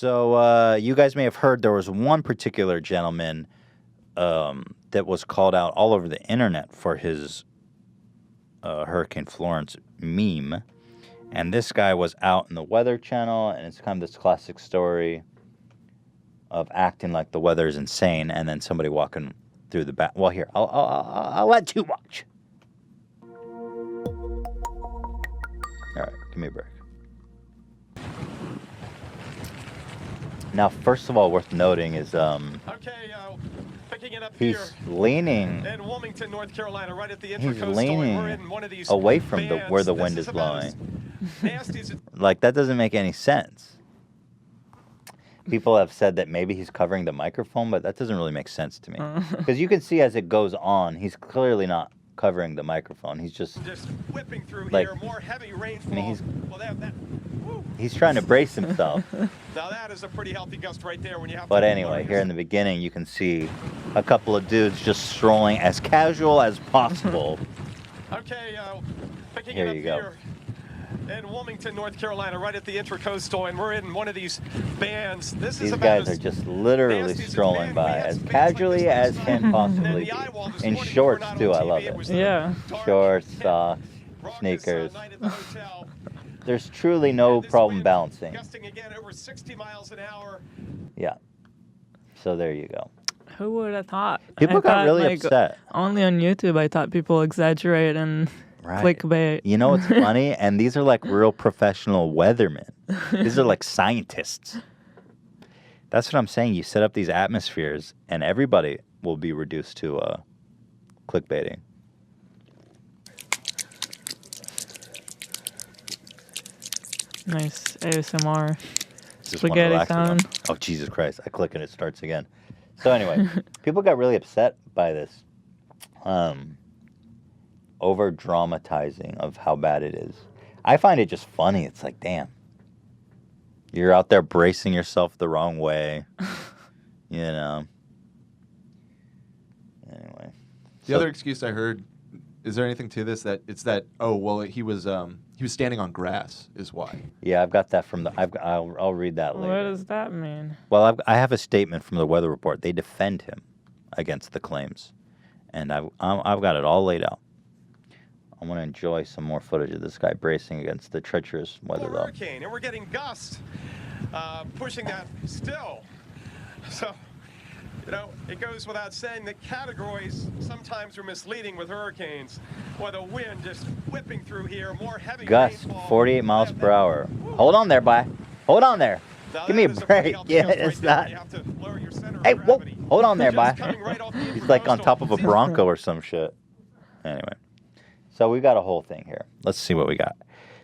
So you guys may have heard there was one particular gentleman that was called out all over the internet for his Hurricane Florence meme. And this guy was out in the Weather Channel, and it's kind of this classic story of acting like the weather is insane, and then somebody walking through the back. Well, here, I'll let you watch. All right, give me a break. Now, first of all, worth noting is picking it up he's here leaning. in Wilmington, North Carolina, right at the He's Intracoastal, leaning and we're in one of these away from bands. where the This wind is about as blowing. nasty as it- Like, that doesn't make any sense. People have said that maybe he's covering the microphone, but that doesn't really make sense to me. Because you can see as it goes on, he's clearly not covering the microphone. He's just whipping through like, here. More heavy rainfall. I mean, Woo. he's trying to brace himself. Now that is a pretty healthy gust right there when you have But to anyway, here in the beginning, you can see a couple of dudes just strolling as casual as possible. Picking Here it up you go. here in Wilmington, North Carolina, right at the Intracoastal, and we're in one of these bands. This These is about guys as are just literally nasty as it's strolling been. by We had as some bands casually like as this can possibly be. In shorts, too, I love it. Yeah. Shorts, socks, sneakers. There's truly no problem balancing. Gusting again over 60 miles an hour. Yeah. So there you go. Who would have thought? People I got thought, really like, upset. Only on YouTube, I thought people exaggerate and clickbait. You know what's funny? And these are like real professional weathermen. These are like scientists. That's what I'm saying. You set up these atmospheres, and everybody will be reduced to clickbaiting. Nice ASMR. Just wanna Spaghetti relax with them. sound. Oh, Jesus Christ. I click and it starts again. So anyway, people got really upset by this over-dramatizing of how bad it is. I find it just funny. It's like, damn. You're out there bracing yourself the wrong way. You know. Anyway. The other excuse I heard, is there anything to this that it's that, oh, well, he was standing on grass is why. Yeah, I've got that from the. I'll read that later. What does that mean? Well, I have a statement from the weather report. They defend him against the claims, and I've got it all laid out. I want to enjoy some more footage of this guy bracing against the treacherous weather, though. Hurricane, and we're getting gusts pushing that still. So, you know, it goes without saying that categories sometimes are misleading with hurricanes. Or the wind just whipping through here, more heavy Gust, rainfall. 48 miles per hour. Hold on there, boy. Hold on there. Give me a break. Yeah, it's not. Hey, whoa. Hold on there, boy. He's like on top of a Bronco or some shit. Anyway. So we got a whole thing here. Let's see what we got.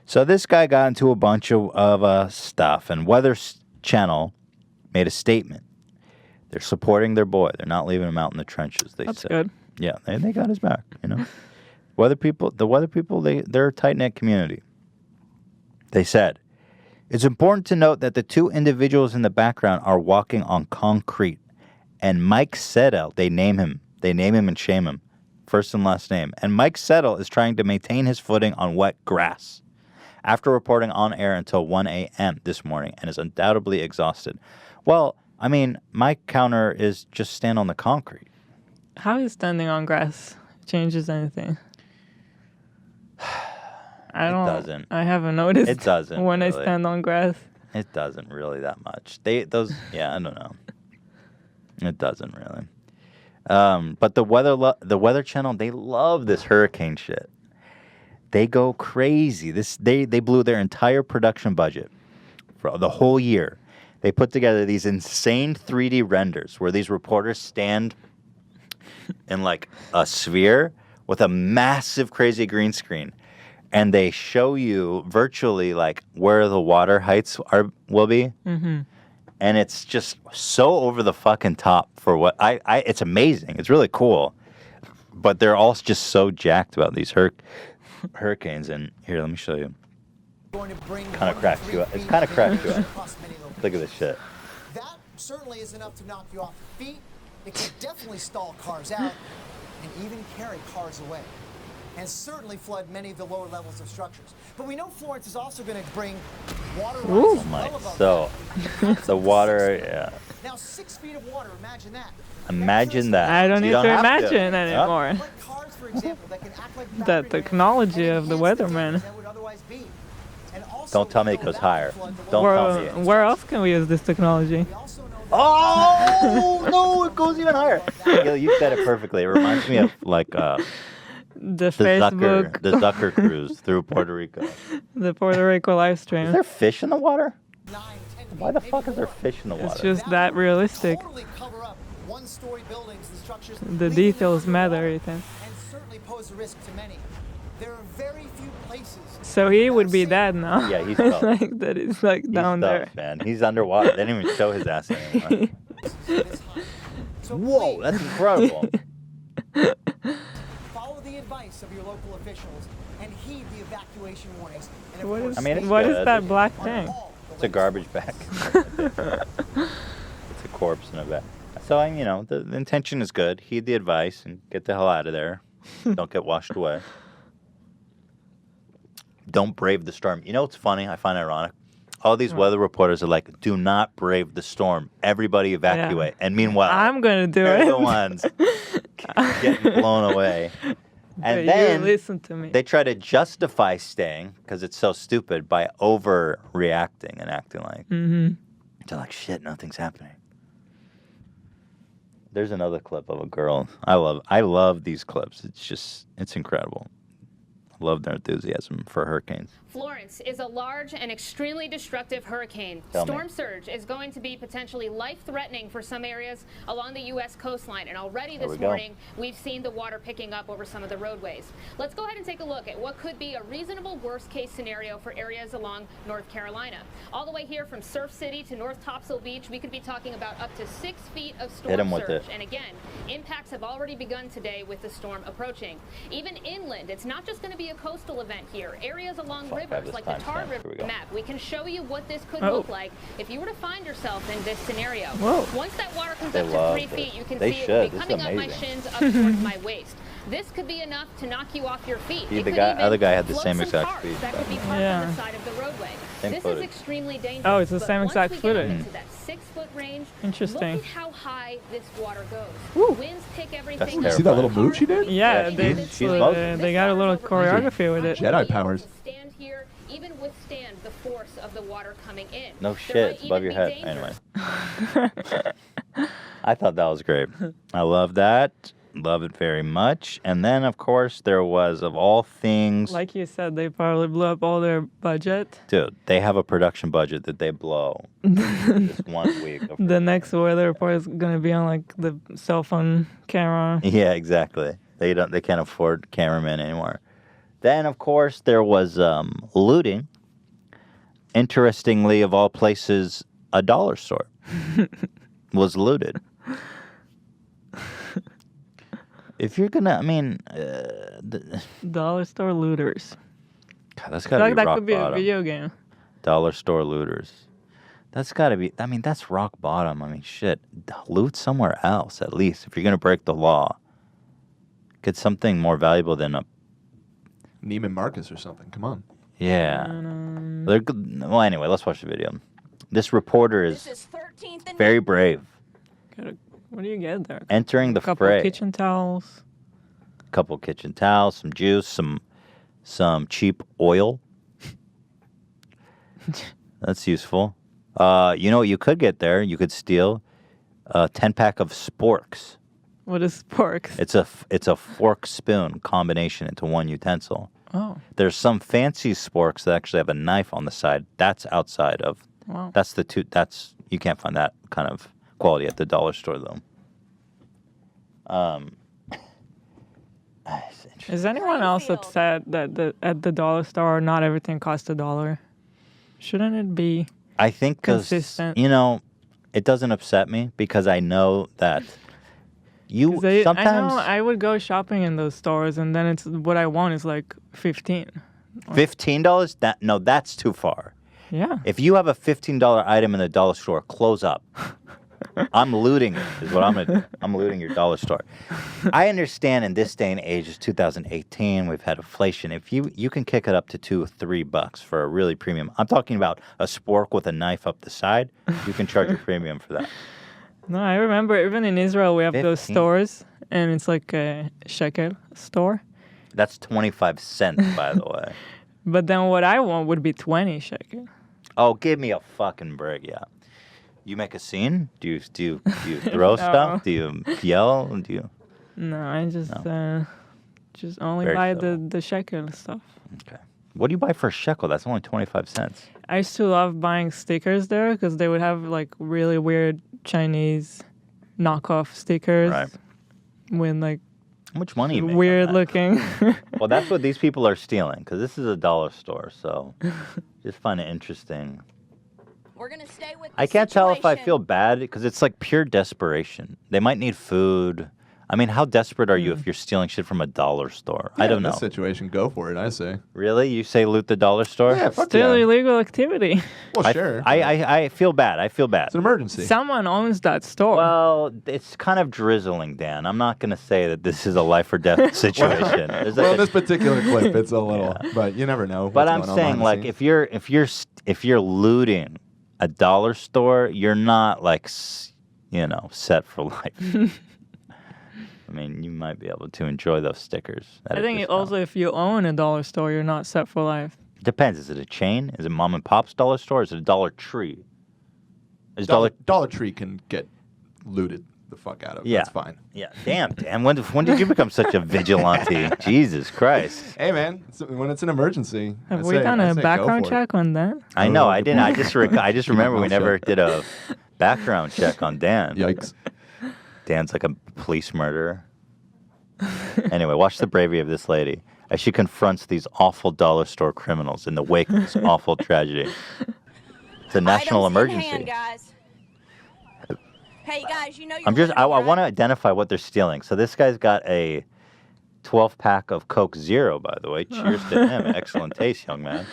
So this guy got into a bunch of stuff, and Weather Channel made a statement. They're supporting their boy. They're not leaving him out in the trenches. That's said. good. Yeah, they got his back. You know, the weather people, they're a tight knit community. They said, it's important to note that the two individuals in the background are walking on concrete, and Mike Settle, they name him and shame him. First and last name. And Mike Settle is trying to maintain his footing on wet grass after reporting on air until 1 a.m. this morning and is undoubtedly exhausted. Well, I mean, my counter is just stand on the concrete. How is standing on grass changes anything? I don't. It doesn't. I haven't noticed. It doesn't. When really. I stand on grass. It doesn't really that much. Yeah, I don't know. It doesn't really. But the Weather Channel, they love this hurricane shit. They go crazy. They blew their entire production budget for the whole year. They put together these insane 3D renders where these reporters stand in like a sphere with a massive, crazy green screen, and they show you virtually like where the water heights will be. Mm-hmm. And it's just so over the fucking top for what it's amazing. It's really cool. But they're all just so jacked about these hurricanes. And here, let me show you. Kind of cracks you up. It's kind of cracks you up. Look at this shit. That certainly is enough to knock you off your feet. It could definitely stall cars out and even carry cars away. and certainly flood many of the lower levels of structures. But we know Florence is also going to bring water Ooh. rising My, well above so that. the water, yeah. Now 6 feet of water, imagine that. Imagine that. I don't You need to have imagine Yeah. anymore. Like cars, for example, that can act like The battery technology banks of the and enhance weatherman. damage that would otherwise be. And also, Don't tell me we it know goes that higher. can flood the Don't lower tell levels. me. Where else can we use this technology? We also know that Oh no! It goes even higher. Gil, you said it perfectly. It reminds me of like The the Facebook, Zucker cruise through Puerto Rico. the Puerto Rico live Is stream. there fish in the water? 9, 10 feet, Why the maybe fuck is there more. fish in the water? It's just That that would realistic. Totally cover up one-story buildings, the structures, The leaving them details matter, underwater, Ethan. and certainly pose a risk to many. There are very few places. So he would be that dead now. Yeah, he's tough. like that is like He's down tough, there. man. He's underwater. They didn't even show his ass anymore. This high. So Whoa, please, that's incredible. follow the advice of your local officials and heed the evacuation warnings. And of What course, is, I mean, it's what is good. that black on thing? all the It's a garbage bag. It's a corpse in a bag. So, the intention is good. Heed the advice and get the hell out of there. Don't get washed away. Don't brave the storm. You know what's funny? I find ironic. All these weather reporters are like, do not brave the storm. Everybody evacuate. And meanwhile, I'm gonna do they're it. the ones getting blown away. But And you then listen to me. they try to justify staying because it's so stupid by overreacting and acting like they're like, shit, nothing's happening. There's another clip of a girl. I love these clips. It's incredible. I love their enthusiasm for hurricanes. Florence is a large and extremely destructive hurricane. Tell me. Storm surge is going to be potentially life-threatening for some areas along the U.S. coastline. And already There this we go. morning, we've seen the water picking up over some of the roadways. Let's go ahead and take a look at what could be a reasonable worst-case scenario for areas along North Carolina. All the way here from Surf City to North Topsail Beach, we could be talking about up to 6 feet of Hit 'em storm with surge. it. And again, impacts have already begun today with the storm approaching. Even inland, it's not just going to be a coastal event here. Areas along Fuck, I have rivers this like the Tar timestamp. Here we River go. map, we can show you what this could Oh. look like if you were to find yourself in this scenario. Whoa. Once that water comes They up to love 3 this. feet, you can They see it should. will be This is coming up my amazing. shins up towards my waist. This could be enough to knock you off your feet. See, It the could guy- even other guy had the float same some exact cars speed, that so- could be parked Yeah. on the side of the roadway. Same This footage. is extremely dangerous. Oh, it's the but same once exact we get up footage. into that 6-foot range, Interesting. Look at how high this water goes. Woo. Winds pick everything That's up. terrifying. See that little move she did? Yeah, Yeah, they, she's bugging. they got a little choreography with it. Jedi powers. To stand here, even withstand the force of the water coming in. No There shit, might it's above your even head. be dangers. Anyway. I thought that was great. I love that. Love it very much. And then, of course, there was, of all things, Like you said, they probably blew up all their budget. dude, they have a production budget that they blow this 1 week. Of The next weather report is gonna be on like the cell phone camera. Yeah, exactly. They can't afford cameramen anymore. Then, of course, there was looting. Interestingly, of all places, a dollar store was looted. If you're gonna, I mean, Dollar store looters. God, that's I gotta feel like be that rock could be bottom. a video game. Dollar store looters. That's gotta be. I mean, that's rock bottom. I mean, shit. Loot somewhere else at least. If you're gonna break the law, get something more valuable than a. Neiman Marcus or something. Come on. Yeah. They're good. Well, anyway, let's watch the video. This reporter is very brave, What do you get there? entering the A couple fray. kitchen towels. Couple kitchen towels, some juice, some cheap oil. That's useful. You know what you could get there? You could steal a 10-pack of sporks. What is pork? It's a fork spoon combination into one utensil. Oh, There's some fancy sporks that actually have a knife on the side. That's outside of. wow. That's the two. That's you can't find that kind of quality at the dollar store though. It's interesting. Is anyone else upset that at the dollar store not everything costs $1? Shouldn't it be? I think because Consistent. it doesn't upset me because I know that you 'Cause I sometimes know I would go shopping in those stores and then it's what I want is like 15. $15. That's too far. Yeah. If you have a $15 item in the dollar store, close up. I'm looting it. Is what I'm looting your dollar store. I understand in this day and age, it's 2018. We've had inflation. If you can kick it up to $2 or $3 for a really premium. I'm talking about a spork with a knife up the side. You can charge a premium for that. No, I remember even in Israel we have those 15. stores, and it's like a shekel store. That's 25 cents, by the way. But then what I want would be 20 shekel. Oh, give me a fucking break, yeah. You make a scene? Do you throw stuff? Do you yell? Do you? No, I just only Very buy civil. the shekel stuff. Okay. What do you buy for a shekel? That's only 25 cents. I used to love buying stickers there because they would have like really weird Chinese knockoff stickers Right. with like How much money you make on weird that? looking. Well, that's what these people are stealing because this is a dollar store. So just find it interesting. We're gonna stay with. I can't tell if I feel bad because it's like pure desperation. They might need food. I mean, how desperate are you if you're stealing shit from a dollar store? I don't In know. this situation, go for it. I say. Really? You say loot the dollar store? Yeah, fuck Still yeah. illegal activity. Well, I, sure. I feel bad. I feel bad. It's an emergency. Someone owns that store. Well, it's kind of drizzling, Dan. I'm not going to say that this is a life or death situation. There's Well, like in this particular clip, it's a little, but you never know. but what's I'm going on saying, behind the like, scenes. if you're looting a dollar store, you're not like, set for life. I mean, you might be able to enjoy those stickers. I think also if you own a dollar store, you're not set for life. Depends. Is it a chain? Is it mom and pop's dollar store? Is it a Dollar Tree? Is Dollar Tree can get looted the fuck out of. Yeah. That's fine. Yeah. Damn, Dan. When did you become such a vigilante? Jesus Christ. Hey, man, when it's an emergency. Have I we say- done I a say go background for it. check on that? I know. Oh, I good didn't. I point. just remember we mouth never shut. did a background check on Dan. Yikes. Dan's like a police murderer. Anyway, watch the bravery of this lady as she confronts these awful dollar store criminals in the wake of this awful tragedy. It's a national Items in emergency. hand, guys. Hey guys, you know you're. I'm just. I looting, want to right? identify what they're stealing. So this guy's got a 12-pack of Coke Zero, by the way. Cheers to him. Excellent taste, young man.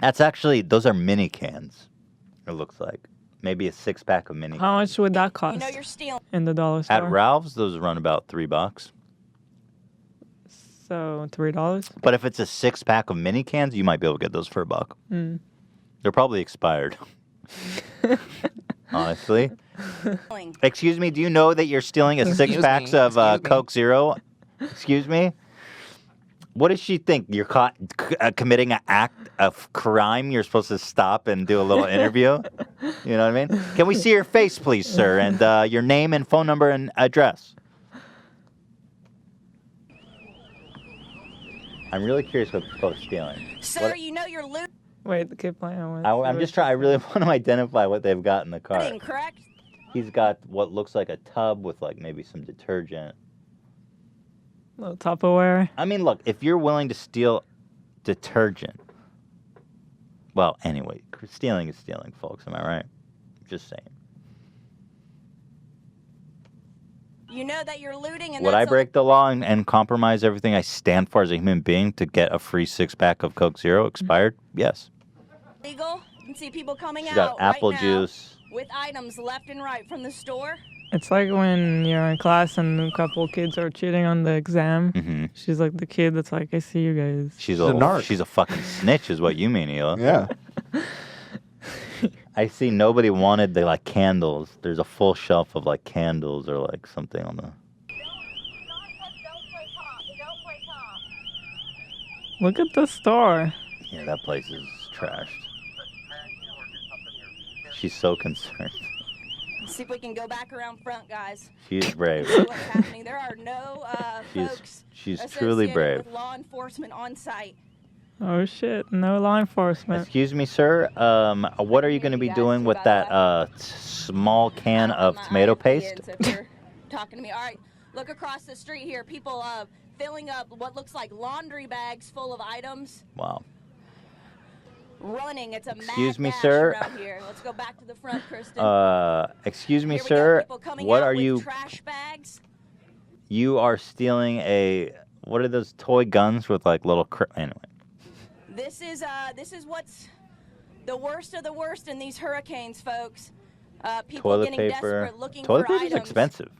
Those are mini cans. It looks like maybe a 6-pack of mini. How much would that You cost know you're stealing. in the dollar store? At Ralph's, those run about $3. So $3. But if it's a 6-pack of mini cans, you might be able to get those for $1. Mm. They're probably expired. Honestly. Excuse me, do you know that you're stealing a 6-pack of Coke Zero? Excuse me? What does she think? You're caught committing an act of crime? You're supposed to stop and do a little interview? You know what I mean? Can we see your face, please, sir? And your name and phone number and address. I'm really curious what people are stealing. Sir, What- you know you're looting, Wait, keep playing. I'm just trying. I really want to identify what they've got in the car. correct? He's got what looks like a tub with like maybe some detergent. Little Tupperware. I mean, look, if you're willing to steal detergent, well, anyway, stealing is stealing, folks. Am I right? Just saying. You know that you're looting, and Would I that's break the law and compromise everything I stand for as a human being to get a free 6-pack of Coke Zero expired? Yes. illegal. You can see people coming She's out got apple right now juice. with items left and right from the store. It's like when you're in class and a couple kids are cheating on the exam. Mm-hmm. She's like the kid that's like, I see you guys. She's a narc. She's a fucking snitch, is what you mean, Hila. Yeah. I see nobody wanted the like candles. There's a full shelf of like candles or like something on the. Look at the store. Yeah, that place is trashed. She's so concerned. Let's see if we can go back around front, guys. She's brave. See what's happening. There are no folks She's truly associated brave. with law enforcement on site. Oh shit! No law enforcement. Excuse me, sir. What are you going to be doing with that small can of My tomato IFPN, paste? so if you're talking to me, all right. Look across the street here. People filling up what looks like laundry bags full of items. Wow. Running. It's a Excuse mad me, dash sir. around here. Let's go back to the front, Kristen. Excuse me, Here we go, sir. people coming What out are with you? Trash bags. You are stealing a. What are those toy guns with like little? Anyway. This is what's the worst of the worst in these hurricanes, folks. People Toilet getting paper. desperate looking Toilet for paper is items. expensive.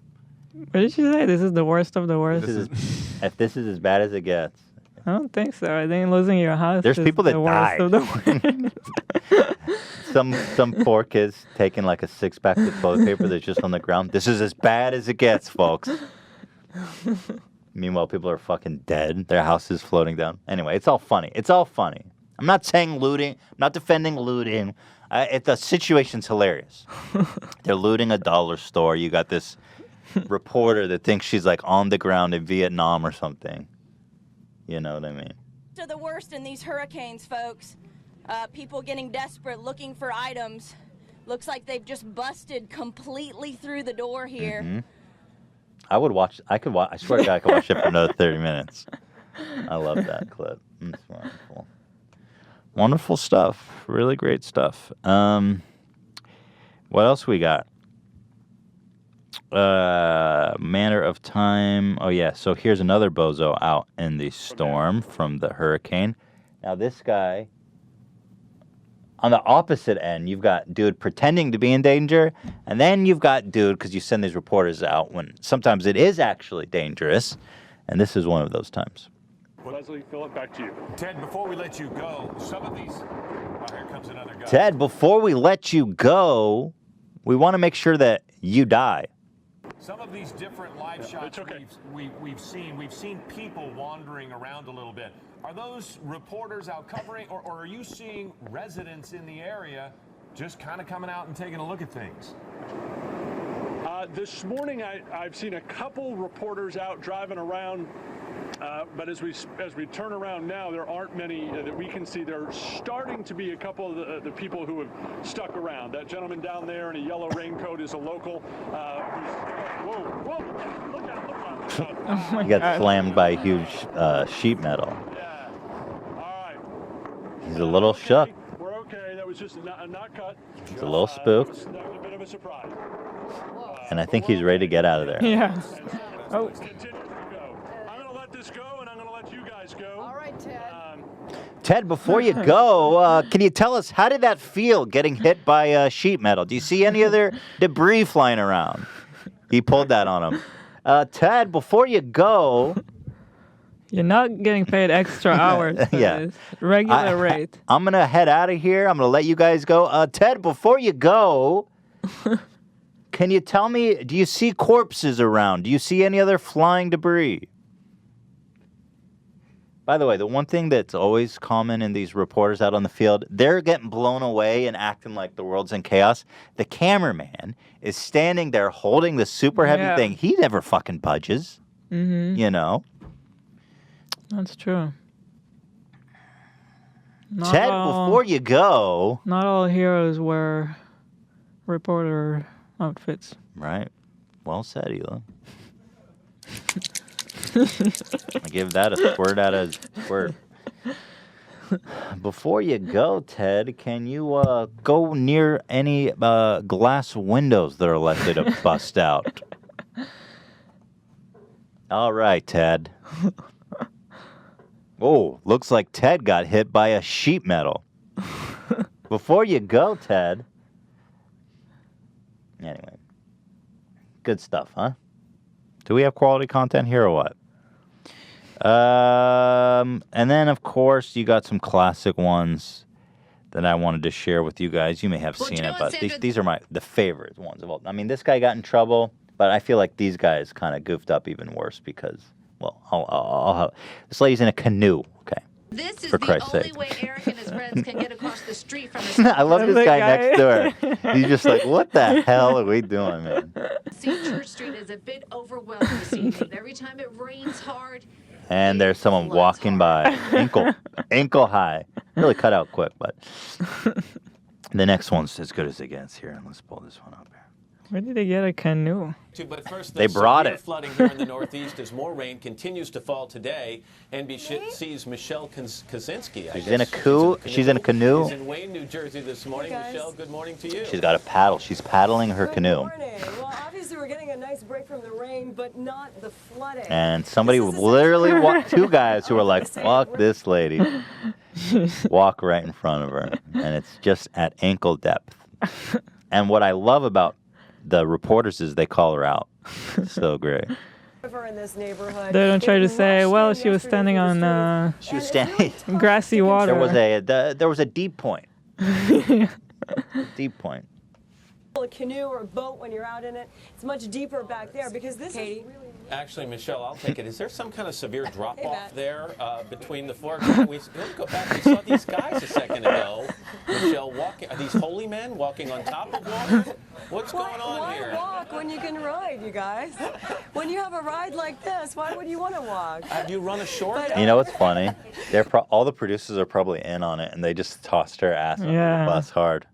What did you say? This is the worst of the worst? If this is as bad as it gets. I don't think so. I think losing your house There's is people that the worst died. of the worst. Some poor kids taking like a 6-pack of toilet paper that's just on the ground. This is as bad as it gets, folks. Meanwhile, people are fucking dead. Their house is floating down. Anyway, it's all funny. It's all funny. I'm not saying looting. I'm not defending looting. The situation's hilarious. They're looting a dollar store. You got this reporter that thinks she's like on the ground in Vietnam or something. You know what I mean? To the worst in these hurricanes, folks. People getting desperate looking for items. Looks like they've just busted completely through the door here. Mm-hmm. I would watch. I could watch. I swear to God, I could watch it for another 30 minutes. I love that clip. It's wonderful. Wonderful stuff. Really great stuff. What else we got? Manner of time. Oh, yeah. So here's another bozo out in the storm from the hurricane. Now, this guy, on the opposite end, you've got dude pretending to be in danger, and then you've got dude, because you send these reporters out when sometimes it is actually dangerous, and this is one of those times. Leslie, Philip, back to you. Ted, before we let you go, some of these... Oh, here comes another guy. Ted, before we let you go, we want to make sure that you die. Some of these different live shots we've seen people wandering around a little bit. Are those reporters out covering, or are you seeing residents in the area just kind of coming out and taking a look at things? This morning, I've seen a couple reporters out driving around, but as we turn around now, there aren't many that we can see. There are starting to be a couple of the people who have stuck around. That gentleman down there in a yellow raincoat is a local. Whoa! Look out! You got slammed by a huge sheet metal. Yeah. All right. He's a little shook. We're okay. That was just a not cut. He's a little spooked. That was a bit of a surprise. And I think he's ready to get out of there. Yeah. Oh. Let's continue to go. I'm going to let this go, and I'm going to let you guys go. All right, Ted. Ted, before you go, can you tell us, how did that feel getting hit by sheet metal? Do you see any other debris flying around? He pulled that on him. Ted, before you go... You're not getting paid extra hours for this. Regular rate. I'm going to head out of here. I'm going to let you guys go. Ted, before you go, can you tell me, do you see corpses around? Do you see any other flying debris? By the way, the one thing that's always common in these reporters out on the field, they're getting blown away and acting like the world's in chaos. The cameraman is standing there holding the super heavy thing. He never fucking budges. Mm-hmm. You know? That's true. Ted, before you go... Not all heroes wear reporter outfits. Right. Well said, Elon. I give that a squirt out of squirt. Before you go, Ted, can you go near any glass windows that are likely to bust out? All right, Ted. Oh, looks like Ted got hit by a sheet metal. Before you go, Ted. Anyway. Good stuff, huh? Do we have quality content here or what? And then, of course, you got some classic ones that I wanted to share with you guys. You may have seen it, but these are the favorite ones of all. I mean, this guy got in trouble, but I feel like these guys kind of goofed up even worse because, well, this lady's in a canoe, okay? This is for the Christ's only sake. way Eric and his friends can get across the street from the I love this guy next door. He's just like, what the hell are we doing, man? See, Church Street is a bit overwhelmed this evening. Every time it rains hard. And there's someone walking by, ankle high. Really cut out quick, but the next one's as good as it gets here. Let's pull this one up here. Where did they get a canoe? But first, They brought severe it. flooding here in the Northeast as more rain continues to fall today. NBC's Michelle Kaczynski. She's in a canoe. She's in a canoe. She's in Wayne, New Jersey this morning. Michelle, good morning to you. She's got a paddle. She's paddling her canoe. Well, obviously we're getting a nice break from the rain, but not the flooding. And somebody literally walked, two guys who were like, fuck this lady. Walk right in front of her. And it's just at ankle depth. And what I love about the reporters is they call her out. So great. In this neighborhood. They don't try It to say, rushed well, in she was yesterday standing through the on She was standing. grassy water. There was a deep point. Deep point. A canoe or a boat when you're out in it. It's much deeper back there because this is really. Actually, Michelle, I'll take it. Is there some kind of severe drop-off Matt. there between the floor? Let me go back. We saw these guys a second ago. Michelle, walking. Are these holy men walking on top of water? What's going on why here? walk when you can ride, you guys? When you have a ride like this, why would you want to walk? Have you run ashore? You know what's funny? All the producers are probably in on it, and they just tossed her ass on Yeah. the bus hard.